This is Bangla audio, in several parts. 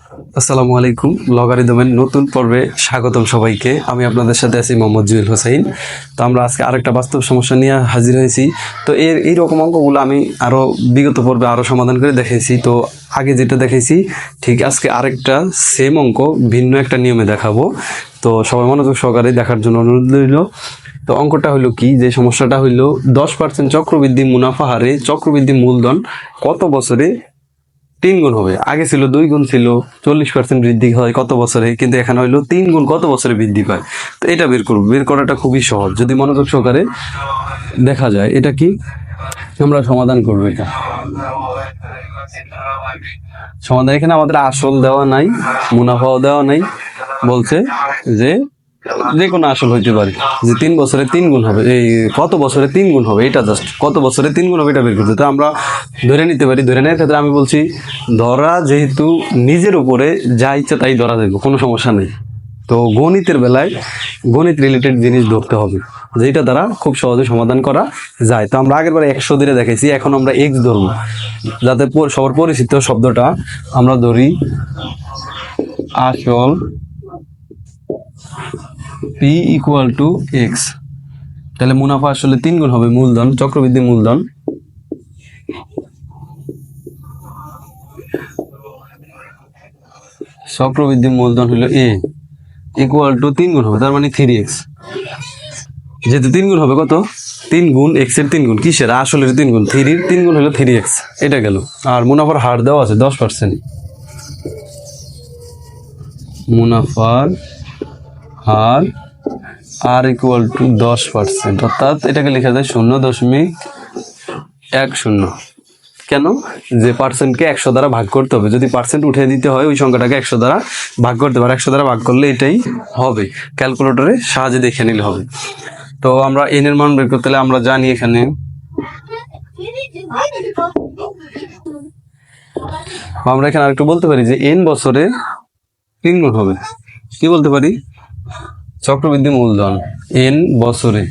আসসালামু আলাইকুম। লগারিদমের নতুন পর্বে স্বাগতম সবাইকে। আমি আপনাদের সাথে আছি মোহাম্মদ জুয়েল হোসাইন। তো আমরা আজকে আরেকটা বাস্তব সমস্যা নিয়ে হাজির হয়েছি। তো এই রকম অঙ্কগুলো আমি আরও বিগত পর্বে আরও সমাধান করে দেখেছি। তো আগে যেটা দেখেছি ঠিক আজকে আরেকটা সেম অঙ্ক ভিন্ন একটা নিয়মে দেখাবো। তো সবাই মনোযোগ সহকারে দেখার জন্য অনুরোধ রইল। তো অঙ্কটা হইলো কি, যে সমস্যাটা হইলো 10% চক্রবৃদ্ধি মুনাফা হারে চক্রবৃদ্ধি মূলধন কত বছরে 3 গুণ হবে। আগে ছিল 2 গুণ ছিল, 40% বৃদ্ধি হয় কত বছরে, কিন্তু এখানে হইলো 3 গুণ কত বছরে বৃদ্ধি পায়। তো এটা বের করবো। বের করাটা খুবই সহজ যদি মনোযোগ সহকারে দেখা যায়। এটা কি আমরা সমাধান করবো। এটা সমাধান, এখানে আমাদের আসল দেওয়া নাই, মুনাফাও দেওয়া নাই, বলছে যে যে কোনো আসল হইতে পারে, যে 3 বছরে 3 গুণ হবে, এই কত বছরে 3 গুণ হবে, এটা জাস্ট কত বছরে 3 গুণ হবে এটা বের করতে। তো আমরা ধরে নিতে পারি। ধরে নেওয়ার ক্ষেত্রে আমি বলছি ধরা, যেহেতু নিজের উপরে যা ইচ্ছা তাই ধরা যাবে, কোনো সমস্যা নেই। তো গণিতের বেলায় গণিত রিলেটেড জিনিস ধরতে হবে, যেটা দ্বারা খুব সহজে সমাধান করা যায়। তো আমরা আগের বারে 100 দিয়ে দেখাইছি, এখন আমরা এক্স ধরবো, যাতে সবার পরিচিত শব্দটা আমরা ধরি। আসল P ইকুয়াল টু এক্স, তাহলে মুনাফা আসলে 3 গুণ হবে মূলধন, চক্রবৃদ্ধি মূলধন। চক্রবৃদ্ধি মূলধন হলো এ ইকুয়াল টু 3 গুণ হবে, তার মানে 3x। যেহেতু 3 গুণ হবে, কত 3 গুণ x এর 3 গুণ, কিসের আসলের 3 গুণ, 3-র 3 গুণ হলো 3x, এটা গেল। আর মুনাফার হার দেওয়া আছে 10%। মুনাফার হার আর ইকুয়াল টু 10%, অর্থাৎ এটাকে লেখা যায় 0.10। কেন? যে পার্সেন্টকে 100 দ্বারা ভাগ করতে হবে, যদি পার্সেন্ট উঠে দিতে হয় ওই সংখ্যাটাকে 100 দ্বারা ভাগ করতে পারে। 100 দ্বারা ভাগ করলে এটাই হবে, ক্যালকুলেটরের সাহায্যে দেখে নিলে হবে। তো আমরা এন এর মান বের করতে হলে আমরা জানি এখানে আমরা এখানে আরেকটু বলতে পারি যে এন বছরে 3 গুণ হবে। কি বলতে পারি? চক্রবৃদ্ধি মূলধন এন বছরে,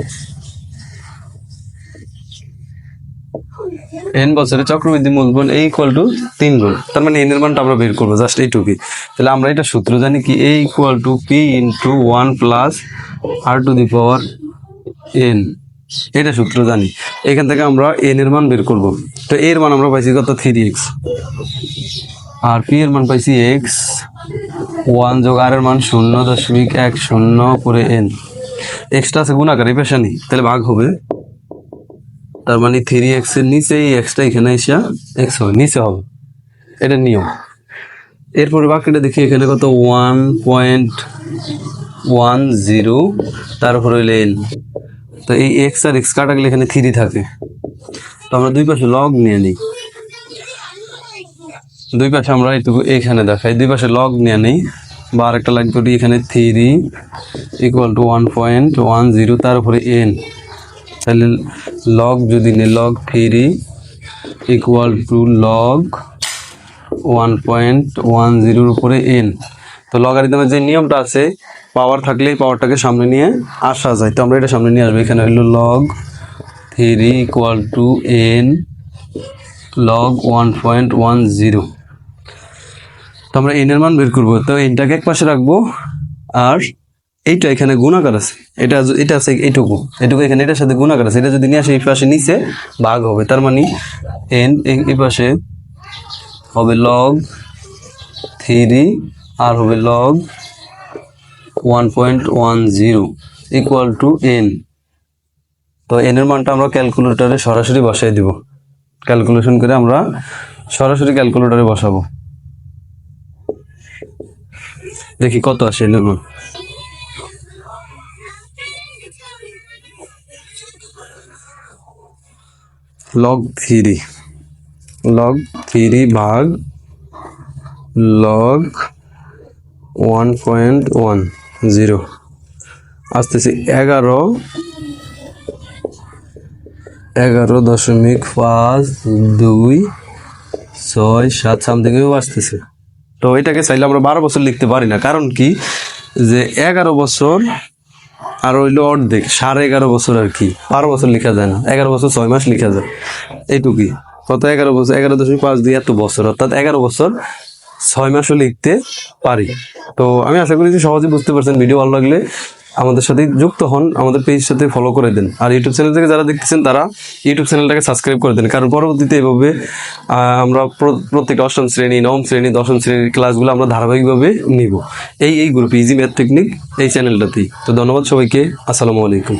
এন বছরে চক্রবৃদ্ধি মূলধন এ ইকুয়াল টু 3 গুণ। তার মানে এন এর মানটা আমরা বের করবো, জাস্ট এইটুকুই। তাহলে আমরা এটা সূত্র জানি কি, A equal to P into 1 plus R to the power N, এটা সূত্র জানি। এখান থেকে আমরা এন এর মান বের করব। তো এর মান আমরা পাইছি কত, 3x, আর পি এর মান পাইছি x, 1 যোগ আর এর মান 0.10 করে এন। এক্সটা আছে গুণাকার, এই পেশা নেই, তাহলে ভাগ হবে। তার মানে 3x এর নিচে এই এক্সটা এখানে এসে এক্স হবে, নিচে হবে, এটা নিয়ম। এরপরে বাকিটা দেখি, এখানে কত 1.10, তারপর হইলে এন। তো এই এক্স আর এক্স কাটা গেলে এখানে 3 থাকে। তো আমরা দুই পাশে লগ নিয়ে নিই, দুই পাশে আমরা এইটুকু এখানে দেখাই, দুই পাশে লগ নিয়ে নিই, বা আরেকটা লাইন করি, এখানে 3 ইকুয়াল টু 1.10, তার উপরে এন। তাহলে লগ যদি নেই, লগ 3 ইকুয়াল টু লগ 1.10 উপরে এন। তো লগারিদমের যে নিয়মটা আছে, পাওয়ার থাকলে পাওয়ারটাকে সামনে নিয়ে আসা যায়। তো আমরা এটা সামনে নিয়ে আসবো। এখানে হলো log 3 equal to N log 1.10। তো আমরা এন এর মান বের করবো। তো এনটাকে এক পাশে রাখবো, আর এইটা এখানে গুণাকার আছে, এটা আছে এইটুকু এখানে এটার সাথে গুণাকার আছে, এটা যদি নিয়ে আসে এই পাশে নিচে ভাগ হবে। তার মানে এন এই পাশে হবে লগ 3 আর হবে লগ 1.10 ইকুয়াল টু এন। তো এন এর মানটা আমরা ক্যালকুলেটরে সরাসরি বসাই দিব, ক্যালকুলেশন করে আমরা সরাসরি ক্যালকুলেটরে বসাবো। দেখি কত আসে এন এর মান। লগ 3 ভাগ লগ 1.10 আসতেছে 11.526 সামথিংও আসতেছে। তো এটাকে চাইলে আমরা 12 বছর লিখতে পারি না, কারণ কি, যে 11 বছর আর হইলো অর্ধেক, 11.5 বছর আর কি, 12 বছর লেখা যায় না, 11 বছর 6 মাস লেখা যায়, এইটুকুই। কত 11 বছর, 11.5 দিয়ে এত বছর, অর্থাৎ 11 বছর 6 মাসও লিখতে পারি। তো আমি আশা করি যে সহজে বুঝতে পারছেন। ভিডিও ভালো লাগলে আমাদের সাথে যুক্ত হন, আমাদের পেজের সাথে ফলো করে দেন। আর ইউটিউব চ্যানেল থেকে যারা দেখতেছেন তারা ইউটিউব চ্যানেলটাকে সাবস্ক্রাইব করে দেন, কারণ পরবর্তীতে এভাবে আমরা প্রত্যেকটা অষ্টম শ্রেণী, নবম শ্রেণী, দশম শ্রেণীর ক্লাসগুলো আমরা ধারাবাহিকভাবে নিব এই গ্রুপ ইজি ম্যাথ টেকনিক এই চ্যানেলটাতেই। তো ধন্যবাদ সবাইকে, আসসালামু আলাইকুম।